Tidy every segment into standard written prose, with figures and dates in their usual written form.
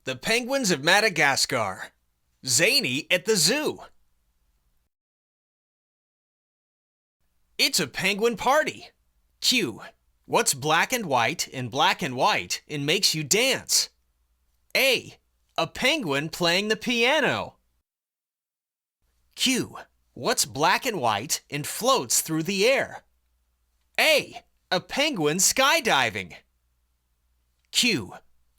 The Penguins of Madagascar. Zany at the zoo. It's a penguin party. Q. What's black and white and makes you dance? A. A penguin playing the piano. Q. What's black and white and floats through the air? A. A penguin skydiving. Q.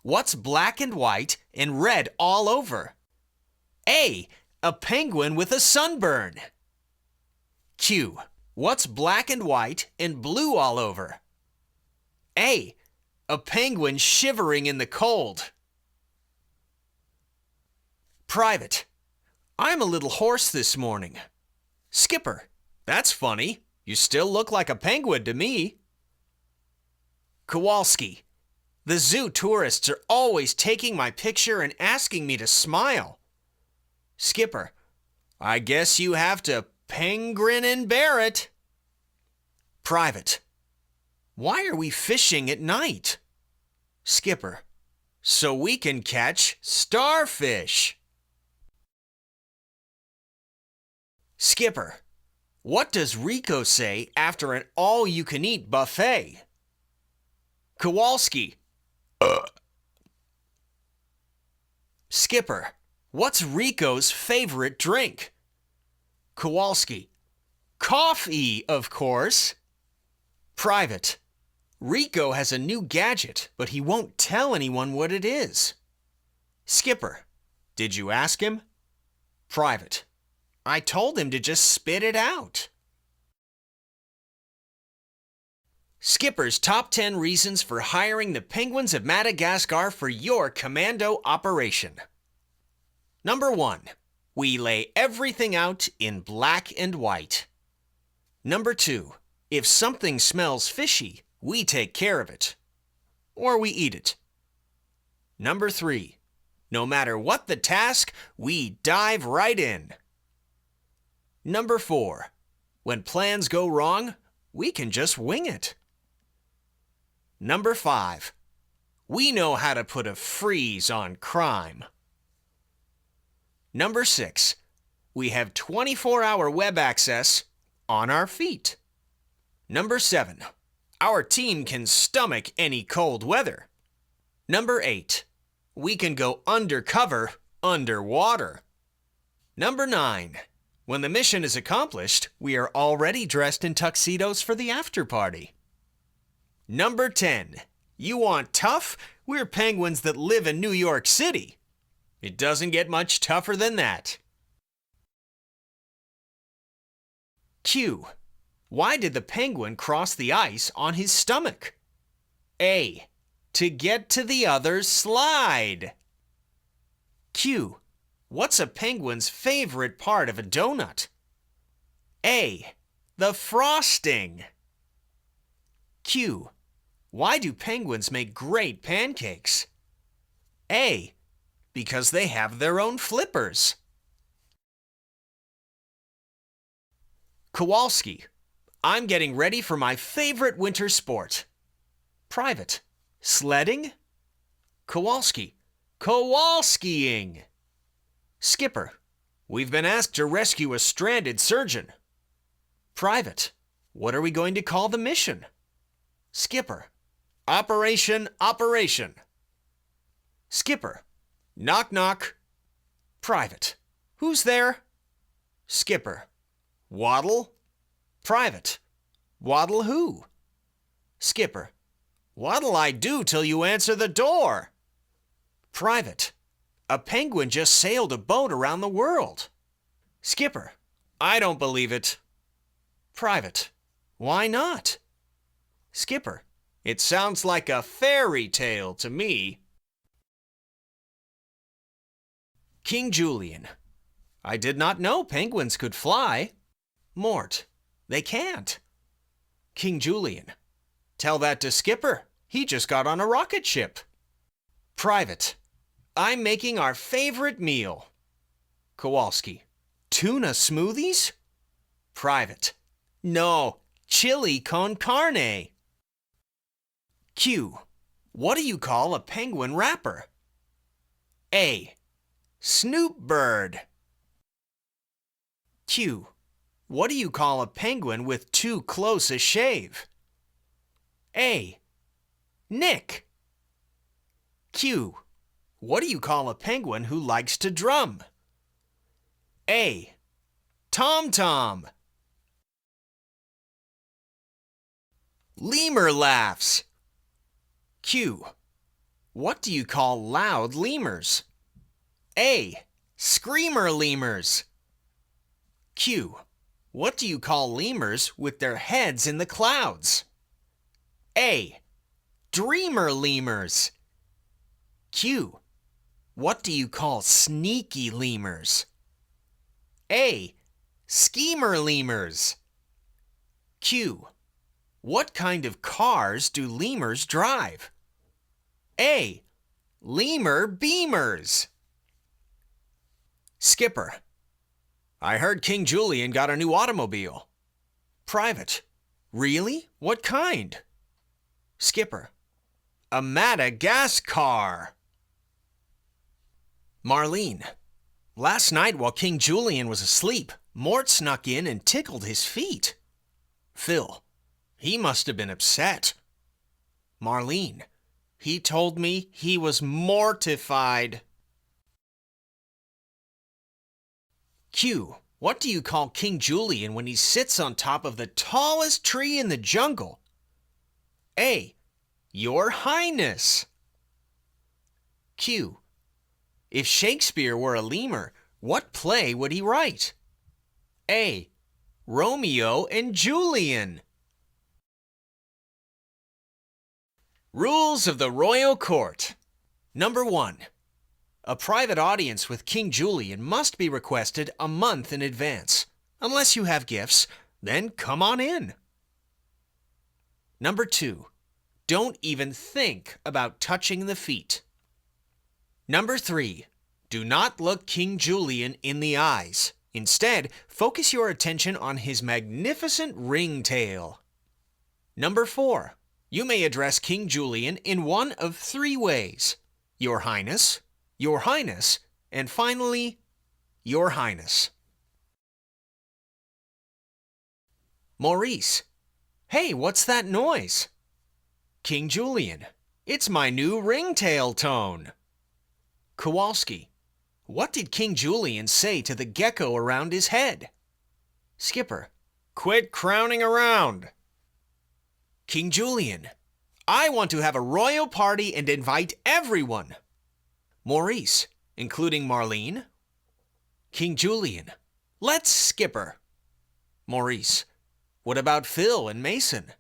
What's black and white and red all over? A. A penguin with a sunburn. Q. What's black and white and blue all over? A. A penguin shivering in the cold. Private. I'm a little hoarse this morning. Skipper. That's funny. You still look like a penguin to me. Kowalski. The zoo tourists are always taking my picture and asking me to smile. Skipper. I guess you have to penguin and bear it. Private. Why are we fishing at night? Skipper. So we can catch starfish. Skipper. What does Rico say after an all-you-can-eat buffet? Kowalski. Skipper. What's Rico's favorite drink? Kowalski. Coffee, of course. Private. Rico has a new gadget, but he won't tell anyone what it is. Skipper. Did you ask him? Private. I told him to just spit it out. Skipper's top 10 reasons for hiring the Penguins of Madagascar for your commando operation. Number 1. We lay everything out in black and white. Number 2. If something smells fishy, we take care of it. Or we eat it. Number 3. No matter what the task, we dive right in. Number 4. When plans go wrong, we can just wing it. Number 5. We know how to put a freeze on crime. Number 6. We have 24-hour web access on our feet. Number 7. Our team can stomach any cold weather. Number 8. We can go undercover underwater. Number 9. When the mission is accomplished, we are already dressed in tuxedos for the after party. Number 10. You want tough? We're penguins that live in New York City. It doesn't get much tougher than that. Q. Why did the penguin cross the ice on his stomach? A. To get to the other slide. Q. What's a penguin's favorite part of a donut? A. The frosting. Q. Why do penguins make great pancakes? A. Because they have their own flippers. Kowalski. I'm getting ready for my favorite winter sport. Private. Sledding? Kowalski. Kowalskiing. Skipper. We've been asked to rescue a stranded surgeon. Private. What are we going to call the mission? Skipper. Operation. Skipper. Knock knock. Private. Who's there? Skipper. Waddle. Private. Waddle who? Skipper. What'll I do till you answer the door? Private. A penguin just sailed a boat around the world. Skipper. I don't believe it. Private. Why not? Skipper. It sounds like a fairy tale to me. King Julian. I did not know penguins could fly. Mort. They can't. King Julian. Tell that to Skipper. He just got on a rocket ship. Private. I'm making our favorite meal. Kowalski. Tuna smoothies? Private. No, chili con carne. Q. What do you call a penguin rapper? A. Snoop bird. Q. What do you call a penguin with too close a shave? A. Nick. Q. What do you call a penguin who likes to drum? A. Tom-tom. Lemur laughs. Q. What do you call loud lemurs? A. Screamer lemurs. Q. What do you call lemurs with their heads in the clouds? A. Dreamer lemurs. Q. What do you call sneaky lemurs? A. Schemer lemurs. Q. What kind of cars do lemurs drive? A. Lemur beamers. Skipper. I heard King Julian got a new automobile. Private. Really? What kind? Skipper. A Madagascar. Marlene. Last night while King Julian was asleep, Mort snuck in and tickled his feet. Phil. He must have been upset. Marlene. He told me he was mortified. Q. What do you call King Julian when he sits on top of the tallest tree in the jungle? A. Your Highness. Q. If Shakespeare were a lemur, what play would he write? A. Romeo and Julian. Rules of the Royal Court. Number 1. A private audience with King Julian must be requested a month in advance. Unless you have gifts, then come on in. Number 2. Don't even think about touching the feet. Number 3. Do not look King Julian in the eyes. Instead, focus your attention on his magnificent ringtail. Number 4. You may address King Julian in one of 3 ways: Your Highness, and finally, Your Highness. Maurice. Hey, what's that noise? King Julian. It's my new ringtail tone. Kowalski. What did King Julian say to the gecko around his head? Skipper. Quit crowning around. King Julian. I want to have a royal party and invite everyone. Maurice, including Marlene. King Julian. Let's Skipper. Maurice. What about Phil and Mason?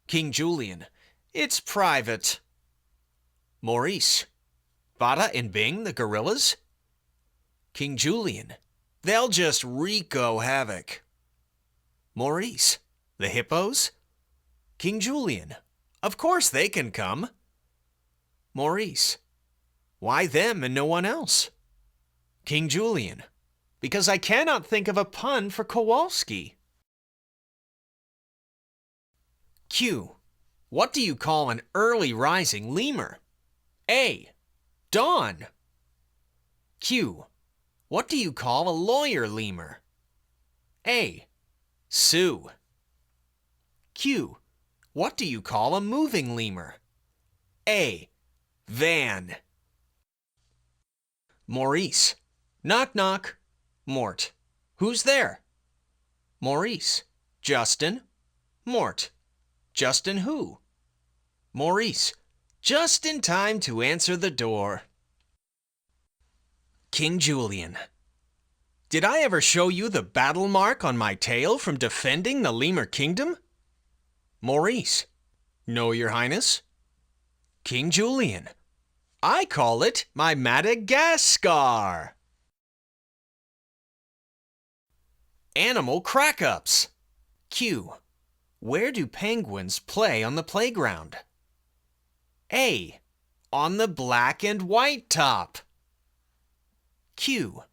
King Julian. It's private. Maurice. Bada and Bing, the gorillas? King Julian. They'll just wreako havoc. Maurice. The hippos? King Julian. Of course they can come. Maurice. Why them and no one else? King Julian. Because I cannot think of a pun for Kowalski. Q. What do you call an early rising lemur? A. Dawn. Q. What do you call a lawyer lemur? A. Sue. Q. What do you call a moving lemur? A. Van. Maurice. Knock knock. Mort. Who's there? Maurice. Justin. Mort. Justin who? Maurice. Just in time to answer the door. King Julian. Did I ever show you the battle mark on my tail from defending the Lemur Kingdom? Maurice. No, Your Highness. King Julian. I call it my Madagascar. Animal crack-ups. Q. Where do penguins play on the playground? A. On the black and white top. Q.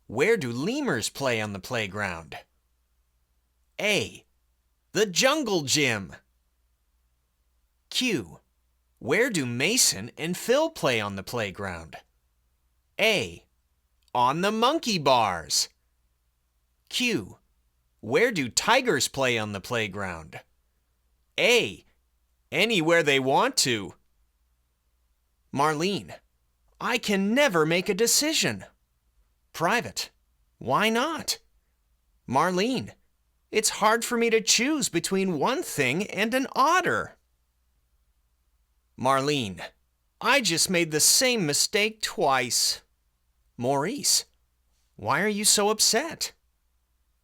Where do lemurs play on the playground? A. The jungle gym. Q. Where do Mason and Phil play on the playground? A. On the monkey bars. Q. Where do tigers play on the playground? A. Anywhere they want to. Marlene, I can never make a decision. Private, why not? Marlene, it's hard for me to choose between one thing and an otter. Marlene, I just made the same mistake twice. Maurice, why are you so upset?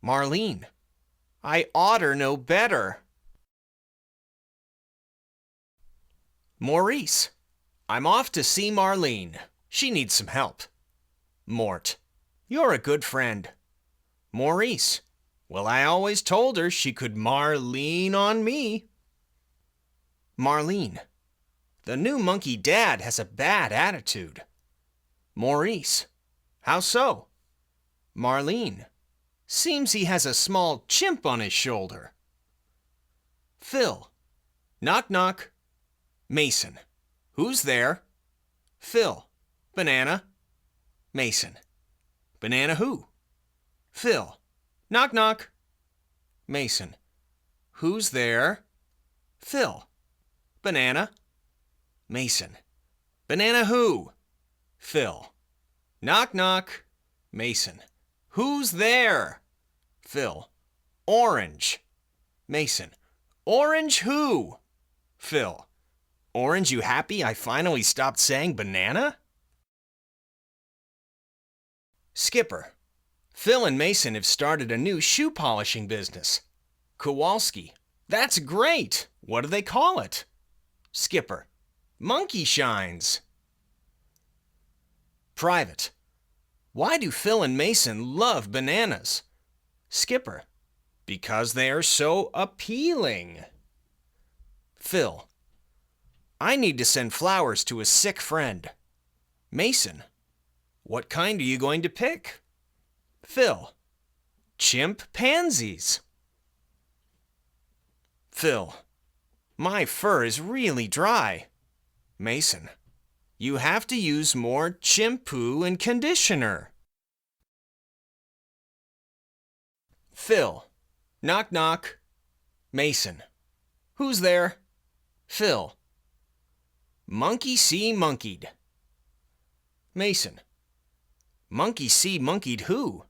Marlene, I oughter know better. Maurice, I'm off to see Marlene. She needs some help. Mort, you're a good friend. Maurice, well, I always told her she could Marlene on me. Marlene, the new monkey dad has a bad attitude. Maurice, how so? Marlene, seems he has a small chimp on his shoulder. Phil, knock knock. Mason, who's there? Phil, banana. Mason, banana who? Phil, knock knock. Mason, who's there? Phil, banana. Mason, banana who? Phil, knock knock. Mason, who's there? Phil, orange. Mason, orange who? Phil, orange, you happy I finally stopped saying banana? Skipper, Phil and Mason have started a new shoe polishing business. Kowalski, that's great. What do they call it? Skipper, Monkey Shines. Private, why do Phil and Mason love bananas? Skipper, because they are so appealing. Phil, I need to send flowers to a sick friend. Mason, what kind are you going to pick? Phil, chimp pansies. Phil, my fur is really dry. Mason, you have to use more shampoo and conditioner. Phil, knock knock. Mason, who's there? Phil, monkey see monkeyed. Mason, monkey see monkeyed who?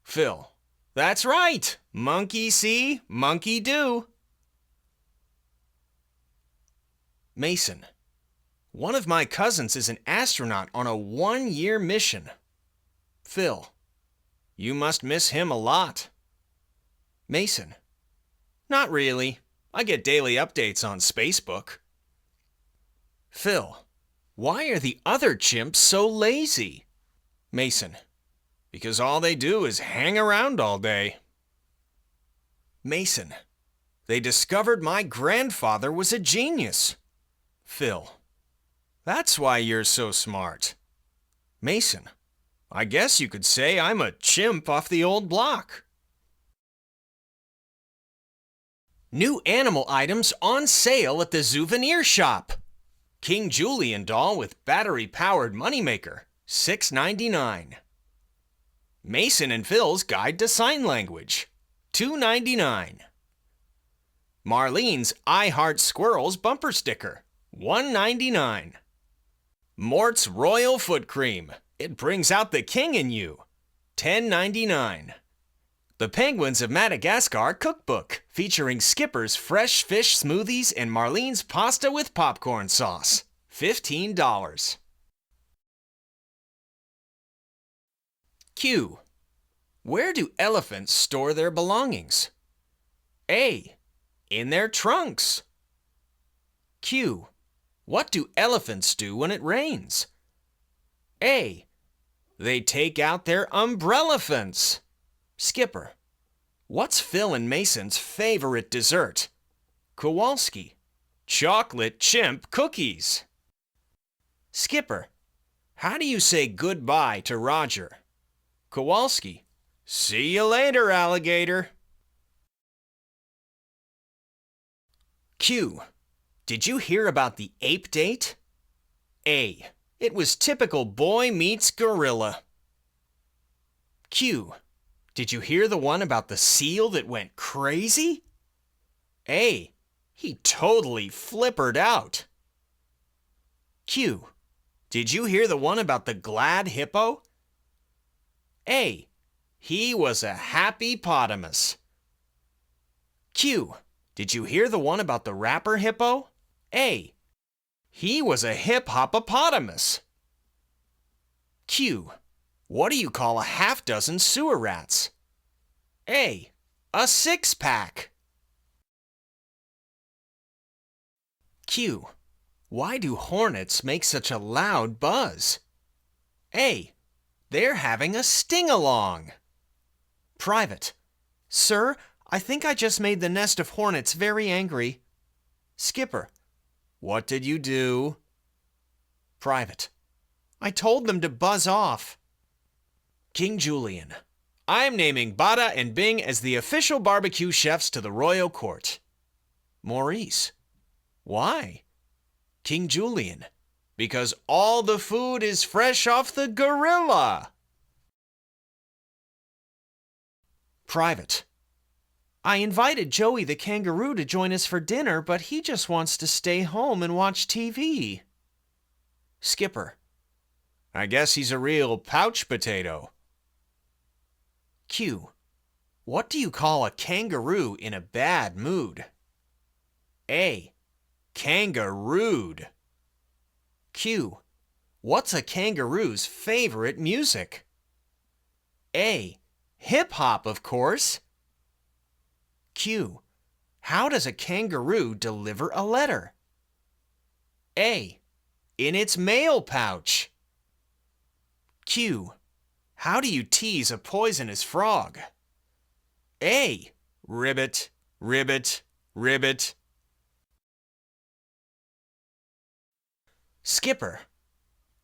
Phil, that's right. Monkey see, monkey do. Mason, one of my cousins is an astronaut on a 1-year mission. Phil, you must miss him a lot. Mason, not really. I get daily updates on Storybook. Phil, why are the other chimps so lazy? Mason, because all they do is hang around all day. Mason, they discovered my grandfather was a genius. Phil, that's why you're so smart. Mason, I guess you could say I'm a chimp off the old block. New animal items on sale at the souvenir shop. King Julian doll with battery-powered moneymaker, $6.99. Mason and Phil's Guide to Sign Language, $2.99. Marlene's I Heart Squirrels bumper sticker, $1.99. Mort's Royal Foot Cream, it brings out the king in you, $10.99. The Penguins of Madagascar Cookbook, featuring Skipper's fresh fish smoothies and Marlene's pasta with popcorn sauce, $15. Q. Where do elephants store their belongings? A. In their trunks. Q. What do elephants do when it rains? A. They take out their umbrella-phants. Skipper, what's Phil and Mason's favorite dessert? Kowalski, chocolate chimp cookies. Skipper, how do you say goodbye to Roger? Kowalski, see you later, alligator. Q, did you hear about the ape date? A, It was typical boy meets gorilla. Q. Did you hear the one about the seal that went crazy? A. He totally flippered out. Q. Did you hear the one about the glad hippo? A. He was a happy-potamus. Q. Did you hear the one about the rapper hippo? A. He was a hip-hopopotamus. Q. What do you call a half-dozen sewer rats? A. A six-pack. Q. Why do hornets make such a loud buzz? A. They're having a sting-along. Private. Sir, I think I just made the nest of hornets very angry. Skipper. What did you do? Private. I told them to buzz off. King Julian. I'm naming Bada and Bing as the official barbecue chefs to the royal court. Maurice. Why? King Julian. Because all the food is fresh off the gorilla. Private. I invited Joey the kangaroo to join us for dinner, but he just wants to stay home and watch TV. Skipper. I guess he's a real pouch potato. Q. What do you call a kangaroo in a bad mood? A. Kangarooed. Q. What's a kangaroo's favorite music? A. Hip-hop, of course. Q. How does a kangaroo deliver a letter? A. In its mail pouch. Q. How do you tease a poisonous frog? A. Ribbit, ribbit, ribbit. Skipper.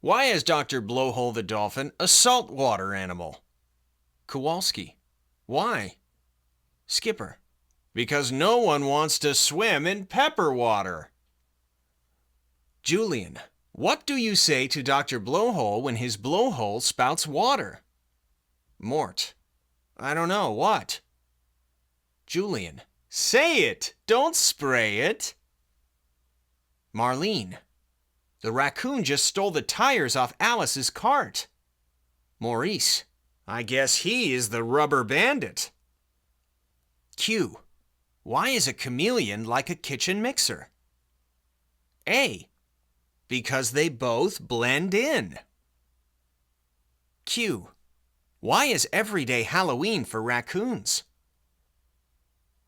Why is Dr. Blowhole the dolphin a saltwater animal? Kowalski. Why? Skipper. Because no one wants to swim in pepper water. Julian. What do you say to Dr. Blowhole when his blowhole spouts water? Mort. I don't know, what? Julian. Say it! Don't spray it! Marlene. The raccoon just stole the tires off Alice's cart. Maurice. I guess he is the rubber bandit. Q. Why is a chameleon like a kitchen mixer? A. Because they both blend in. Q. Why is every day Halloween for raccoons?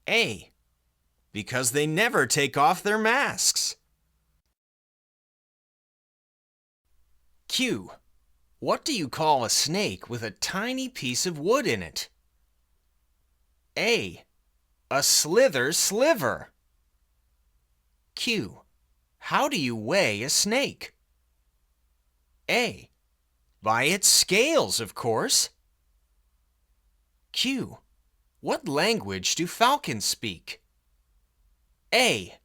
A. Because they never take off their masks. Q. What do you call a snake with a tiny piece of wood in it? A. A slither sliver. Q. How do you weigh a snake? A. By its scales, of course. Q. What language do falcons speak? A.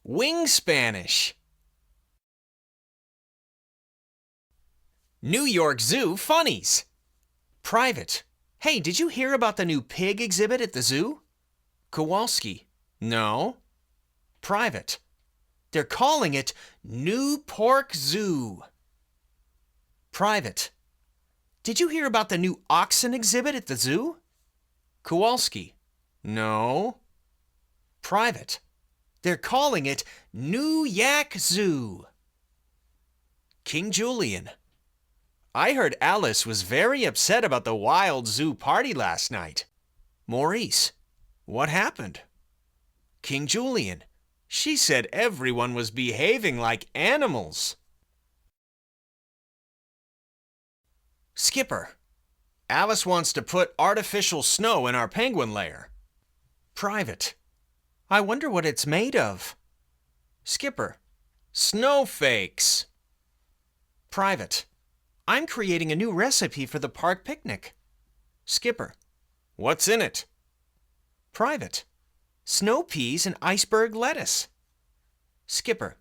Wing Spanish. New York Zoo Funnies. Private. Hey, did you hear about the new pig exhibit at the zoo? Kowalski. No. Private. They're calling it New Pork Zoo. Private. Did you hear about the new oxen exhibit at the zoo? Kowalski. No. Private. They're calling it New Yak Zoo. King Julian. I heard Alice was very upset about the wild zoo party last night. Maurice. What happened? King Julian. She said everyone was behaving like animals. Skipper. Alice wants to put artificial snow in our penguin lair. Private. I wonder what it's made of. Skipper. Snowflakes. Private. I'm creating a new recipe for the park picnic. Skipper. What's in it? Private. Snow peas and iceberg lettuce. Skipper.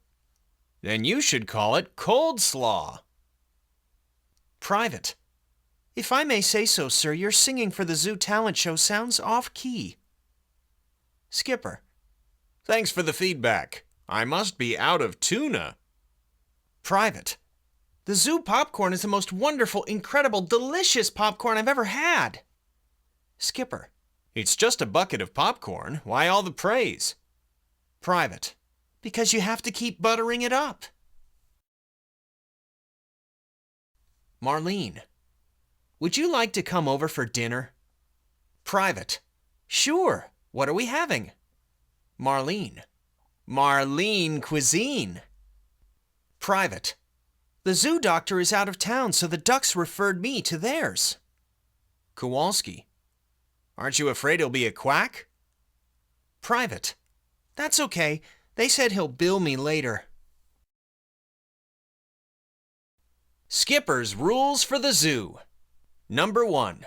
Then you should call it cold slaw. Private. If I may say so, sir, your singing for the zoo talent show sounds off-key. Skipper. Thanks for the feedback. I must be out of tuna. Private. The zoo popcorn is the most wonderful, incredible, delicious popcorn I've ever had. Skipper. It's just a bucket of popcorn. Why all the praise? Private. Because you have to keep buttering it up. Marlene. Would you like to come over for dinner? Private. Sure. What are we having? Marlene. Marlene cuisine. Private. The zoo doctor is out of town, so the ducks referred me to theirs. Kowalski. Aren't you afraid he'll be a quack? Private. That's okay. They said he'll bill me later. Skipper's rules for the zoo. Number 1.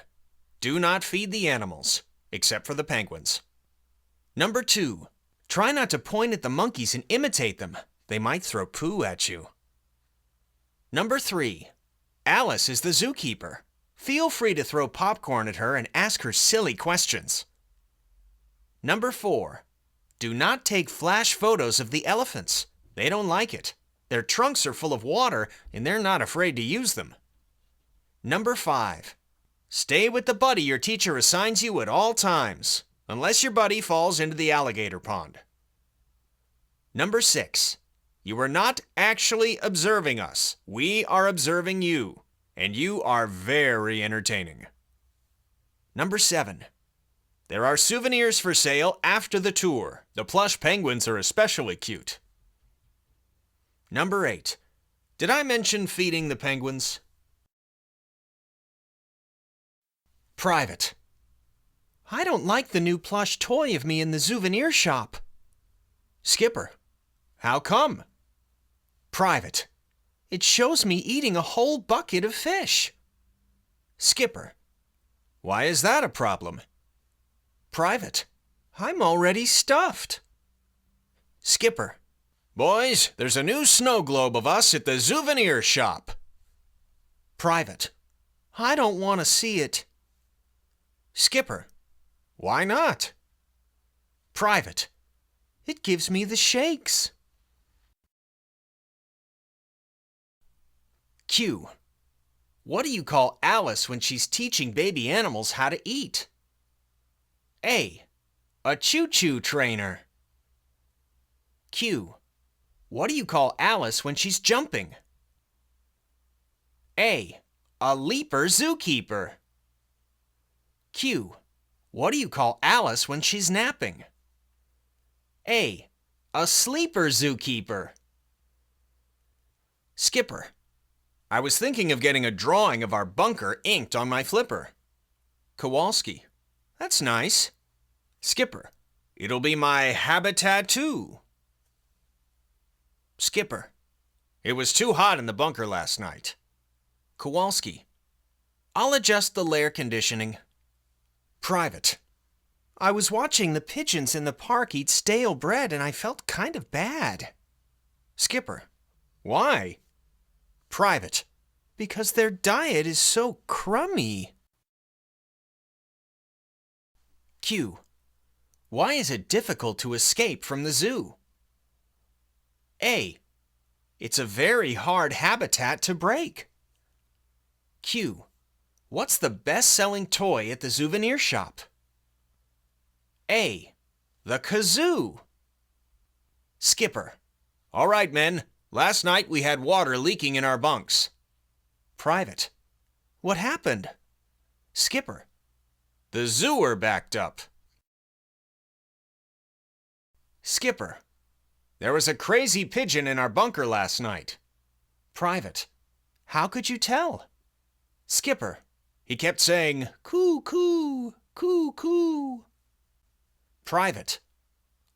Do not feed the animals, except for the penguins. Number 2. Try not to point at the monkeys and imitate them. They might throw poo at you. Number 3. Alice is the zookeeper. Feel free to throw popcorn at her and ask her silly questions. Number 4. Do not take flash photos of the elephants. They don't like it. Their trunks are full of water and they're not afraid to use them. Number 5. Stay with the buddy your teacher assigns you at all times, unless your buddy falls into the alligator pond. Number 6. You are not actually observing us. We are observing you, and you are very entertaining. Number 7. There are souvenirs for sale after the tour. The plush penguins are especially cute. Number 8. Did I mention feeding the penguins? Private. I don't like the new plush toy of me in the souvenir shop. Skipper. How come? Private. It shows me eating a whole bucket of fish. Skipper. Why is that a problem? Private. I'm already stuffed. Skipper. Boys, there's a new snow globe of us at the souvenir shop. Private. I don't want to see it. Skipper. Why not? Private. It gives me the shakes. Q. What do you call Alice when she's teaching baby animals how to eat? A. A choo-choo trainer. Q. What do you call Alice when she's jumping? A. A leaper zookeeper. Q. What do you call Alice when she's napping? A. A sleeper zookeeper. Skipper. I was thinking of getting a drawing of our bunker inked on my flipper. Kowalski. That's nice. Skipper. It'll be my habitat too. Skipper. It was too hot in the bunker last night. Kowalski. I'll adjust the air conditioning. Private. I was watching the pigeons in the park eat stale bread and I felt kind of bad. Skipper. Why? Private. Because their diet is so crummy. Q. Why is it difficult to escape from the zoo? A. It's a very hard habitat to break. Q. What's the best-selling toy at the souvenir shop? A. The kazoo. Skipper. All right, men. Last night we had water leaking in our bunks. Private. What happened? Skipper. The zooer backed up. Skipper. There was a crazy pigeon in our bunker last night. Private. How could you tell? Skipper. He kept saying, coo, coo, coo, coo. Private.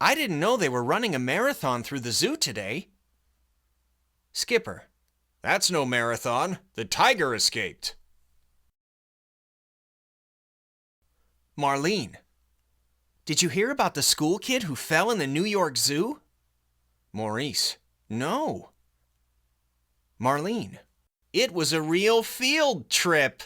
I didn't know they were running a marathon through the zoo today. Skipper. That's no marathon. The tiger escaped. Marlene. Did you hear about the school kid who fell in the New York Zoo? Maurice. No. Marlene. It was a real field trip.